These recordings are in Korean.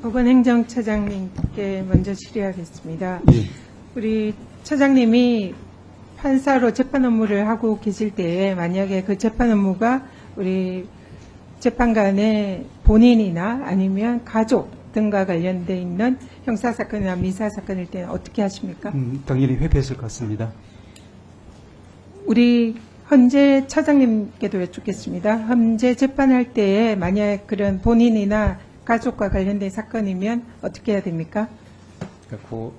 법원행정처장님께 먼저 질의하겠습니다. 예. 우리 처장님이 판사로 재판 업무를 하고 계실 때에 만약에 그 재판 업무가 우리 재판관의 본인이나 아니면 가족 등과 관련돼 있는 형사사건이나 민사사건일 때는 어떻게 하십니까? 당연히 회피했을 것 같습니다. 우리 헌재 처장님께도 여쭙겠습니다. 헌재 재판할 때에 만약 그런 본인이나 가족과 관련된 사건이면 어떻게 해야 됩니까? 그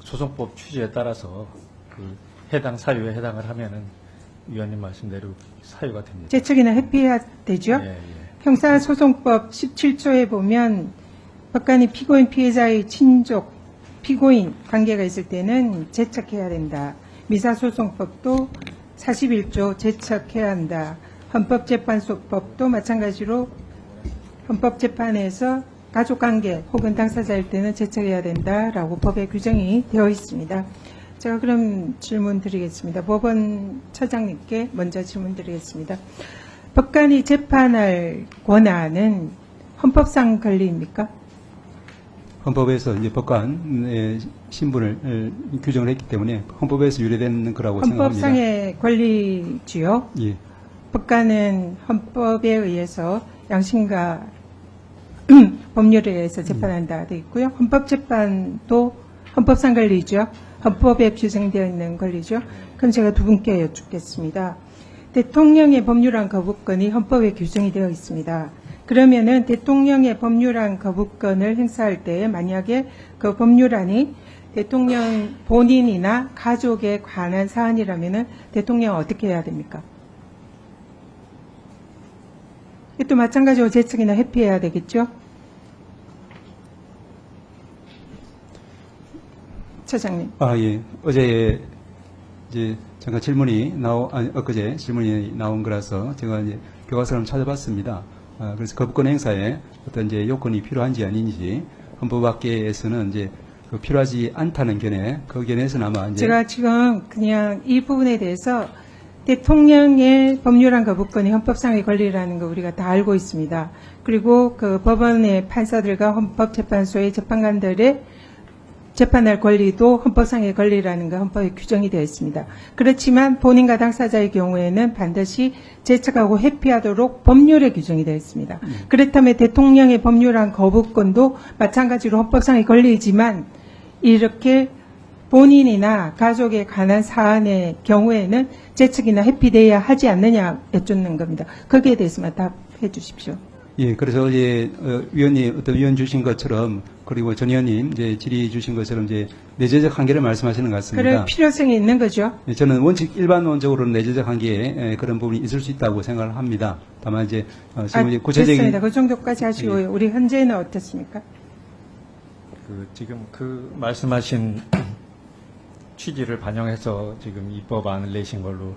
소송법 취지에 따라서 그 해당 사유에 해당을 하면은 위원님 말씀대로 사유가 됩니다. 재척이나 회피해야 되죠? 예, 예. 형사소송법 17조에 보면 법관이 피고인 피해자의 친족, 피고인 관계가 있을 때는 재척해야 된다. 민사소송법도 41조 재척해야 한다. 헌법재판소법도 마찬가지로 헌법재판에서 가족관계 혹은 당사자일 때는 재척해야 된다라고 법에 규정이 되어 있습니다. 제가 그럼 질문 드리겠습니다. 법원 처장님께 먼저 질문 드리겠습니다. 법관이 재판할 권한은 헌법상 권리입니까? 헌법에서 이제 법관의 신분을 규정을 했기 때문에 헌법에서 유래되는 거라고 생각합니다. 헌법상의 권리지요. 예. 법관은 헌법에 의해서 양심과 법률에 의해서 재판한다 되어 있고요. 헌법재판도 헌법상 권리죠. 헌법에 규정되어 있는 권리죠. 그럼 제가 두 분께 여쭙겠습니다. 대통령의 법률안 거부권이 헌법에 규정이 되어 있습니다. 그러면은 대통령의 법률안 거부권을 행사할 때 만약에 그 법률안이 대통령 본인이나 가족에 관한 사안이라면은 대통령은 어떻게 해야 됩니까? 또 마찬가지로 재척이나 회피해야 되겠죠? 처장님. 예. 어제 이제 잠깐 엊그제 질문이 나온 거라서 제가 이제 교과서를 찾아봤습니다. 그래서 거부권 행사에 어떤 이제 요건이 필요한지 아닌지 헌법학계에서는 이제 그 필요하지 않다는 견해, 그 견해에서는 아마 이제 제가 지금 그냥 이 부분에 대해서 대통령의 법률안 거부권이 헌법상의 권리라는 거 우리가 다 알고 있습니다. 그리고 그 법원의 판사들과 헌법재판소의 재판관들의 재판할 권리도 헌법상의 권리라는 거 헌법에 규정이 되어 있습니다. 그렇지만 본인과 당사자의 경우에는 반드시 재척하고 회피하도록 법률에 규정이 되어 있습니다. 그렇다면 대통령의 법률안 거부권도 마찬가지로 헌법상의 권리이지만 이렇게 본인이나 가족에 관한 사안의 경우에는 재척이나 회피돼야 하지 않느냐 여쭙는 겁니다. 거기에 대해서만 답해 주십시오. 예, 그래서 어제 위원님 어떤 위원 주신 것처럼 그리고 전 의원님 이제 질의 주신 것처럼 이제 내재적 한계를 말씀하시는 것 같습니다. 그럴 필요성이 있는 거죠. 예, 저는 일반론적으로는 내재적 한계에 그런 부분이 있을 수 있다고 생각을 합니다. 다만 이제 지금 이제 구체적인 됐습니다. 그 정도까지 하시고요. 예. 우리 현재는 어떻습니까? 지금 그 말씀하신 취지를 반영해서 지금 입법안을 내신 걸로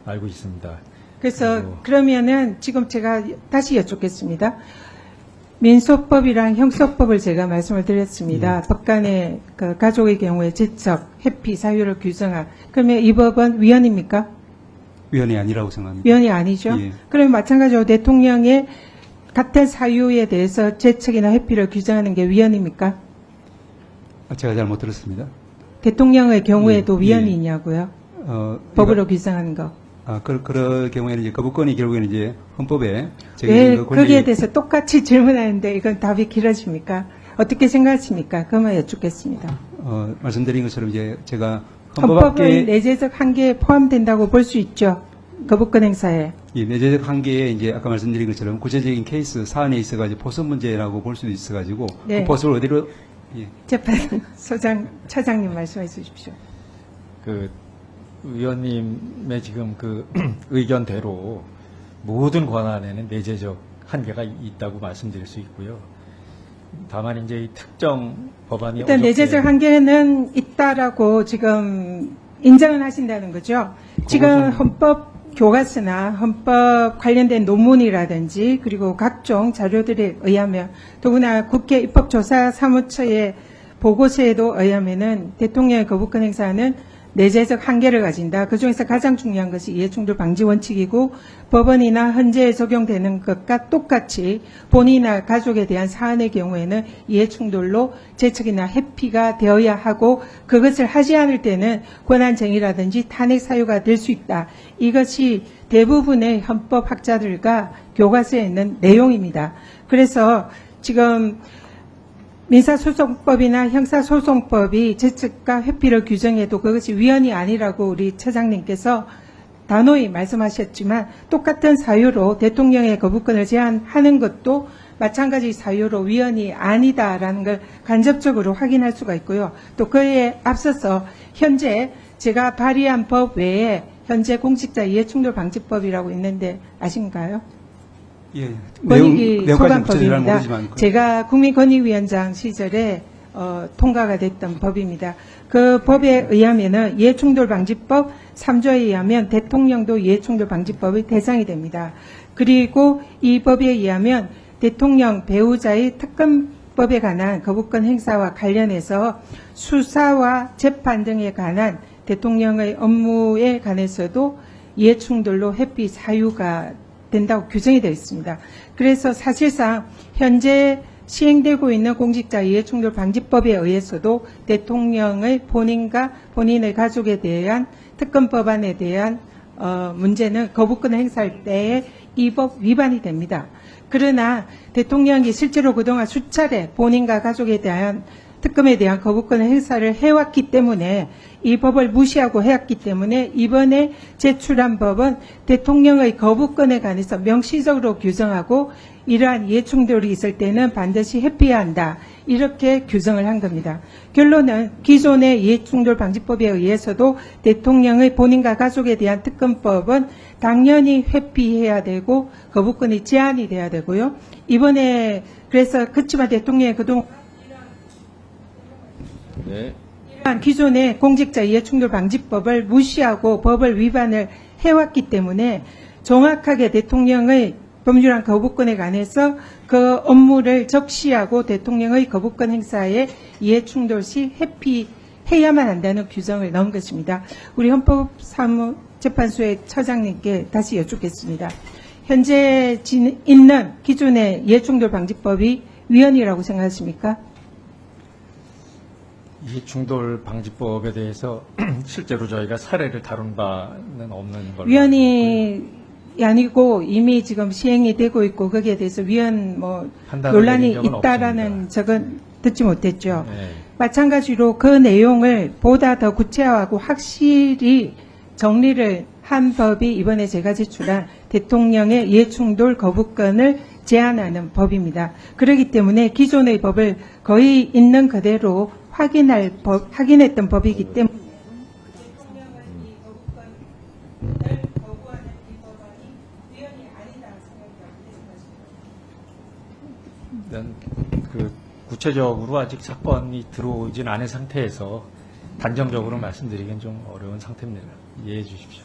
알고 있습니다. 그래서 그러면은 지금 제가 다시 여쭙겠습니다. 민소법이랑 형소법을 제가 말씀을 드렸습니다. 법관의 그 가족의 경우에 재척, 회피, 사유를 규정한. 그러면 이 법은 위헌입니까? 위헌이 아니라고 생각합니다. 위헌이 아니죠. 예. 그러면 마찬가지로 대통령의 같은 사유에 대해서 재척이나 회피를 규정하는 게 위헌입니까? 제가 잘 못 들었습니다. 대통령의 경우에도 예. 위헌이 있냐고요? 법으로 규정하는 거. 그럴 경우에는 이제 거부권이 결국에는 이제 헌법에 왜 정해진 그 권리. 거기에 대해서 똑같이 질문하는데 이건 답이 길어집니까? 어떻게 생각하십니까? 그만 여쭙겠습니다. 말씀드린 것처럼 이제 제가 헌법의 헌법학계 내재적 한계에 포함된다고 볼 수 있죠. 거부권 행사에. 이 내재적 한계에 이제 아까 말씀드린 것처럼 구체적인 케이스 사안에 있어가지고 포섭 문제라고 볼 수도 있어가지고 네. 그 포섭을 어디로 재판소장 차장님 말씀해 주십시오. 위원님의 지금 의견대로 모든 권한에는 내재적 한계가 있다고 말씀드릴 수 있고요. 다만 이제 이 특정 법안이 일단 내재적 한계는 있다라고 지금 인정을 하신다는 거죠. 지금 헌법 교과서나 헌법 관련된 논문이라든지 그리고 각종 자료들에 의하면 더구나 국회 입법조사사무처의 보고서에도 의하면은 대통령의 거부권 행사는 내재적 한계를 가진다. 그중에서 가장 중요한 것이 이해충돌 방지 원칙이고 법원이나 헌재에 적용되는 것과 똑같이 본인이나 가족에 대한 사안의 경우에는 이해충돌로 재척이나 회피가 되어야 하고 그것을 하지 않을 때는 권한쟁의라든지 탄핵 사유가 될 수 있다. 이것이 대부분의 헌법학자들과 교과서에 있는 내용입니다. 그래서 지금 민사소송법이나 형사소송법이 재척과 회피를 규정해도 그것이 위헌이 아니라고 우리 처장님께서 단호히 말씀하셨지만 똑같은 사유로 대통령의 거부권을 제한하는 것도 마찬가지 사유로 위헌이 아니다라는 걸 간접적으로 확인할 수가 있고요. 또 그에 앞서서 현재 제가 발의한 법 외에 현재 공직자 이해충돌 방지법이라고 있는데 아신가요? 예, 권익위 내용까지는 구체적으로 잘 소관법입니다. 모르지만 제가 국민권익위원장 시절에 통과가 됐던 법입니다. 그 법에 의하면은 이해충돌방지법 3조에 의하면 대통령도 이해충돌방지법의 대상이 됩니다. 그리고 이 법에 의하면 대통령 배우자의 특검법에 관한 거부권 행사와 관련해서 수사와 재판 등에 관한 대통령의 업무에 관해서도 이해충돌로 회피 사유가 된다고 규정이 되어 있습니다. 그래서 사실상 현재 시행되고 있는 공직자 이해충돌 방지법에 의해서도 대통령의 본인과 본인의 가족에 대한 특검 법안에 대한 문제는 거부권을 행사할 때에 이 법 위반이 됩니다. 그러나 대통령이 실제로 그동안 수차례 본인과 가족에 대한 특검에 대한 거부권 행사를 해왔기 때문에 이 법을 무시하고 해왔기 때문에 이번에 제출한 법은 대통령의 거부권에 관해서 명시적으로 규정하고 이러한 이해충돌이 있을 때는 반드시 회피해야 한다. 이렇게 규정을 한 겁니다. 결론은 기존의 이해충돌 방지법에 의해서도 대통령의 본인과 가족에 대한 특검법은 당연히 회피해야 되고 거부권이 제한이 돼야 되고요. 이번에 그래서 그렇지만 대통령이 그동안 네. 이러한 기존의 공직자 이해충돌 방지법을 무시하고 법을 위반을 해왔기 때문에 정확하게 대통령의 법률안 거부권에 관해서 그 업무를 적시하고 대통령의 거부권 행사에 이해충돌 시 회피해야만 한다는 규정을 넣은 것입니다. 우리 헌법사무재판소의 처장님께 다시 여쭙겠습니다. 현재 있는 기존의 이해충돌 방지법이 위헌이라고 생각하십니까? 이해충돌 방지법에 대해서 실제로 저희가 사례를 다룬 바는 없는 걸로. 위헌이 아니고 이미 지금 시행이 되고 있고 거기에 대해서 위헌 판단을 논란이 내린 적은 있다라는 없습니다. 적은 듣지 못했죠. 네. 마찬가지로 그 내용을 보다 더 구체화하고 확실히 정리를 한 법이 이번에 제가 제출한 대통령의 이해충돌 거부권을 제한하는 법입니다. 그렇기 때문에 기존의 법을 거의 있는 그대로 확인했던 법이기 때문에 대통령은 이 거부권을 거부하는 이 법안이 위헌이 아니다 생각합니다. 일단 그 구체적으로 아직 사건이 들어오진 않은 상태에서 단정적으로 말씀드리기는 좀 어려운 상태입니다. 이해해 주십시오.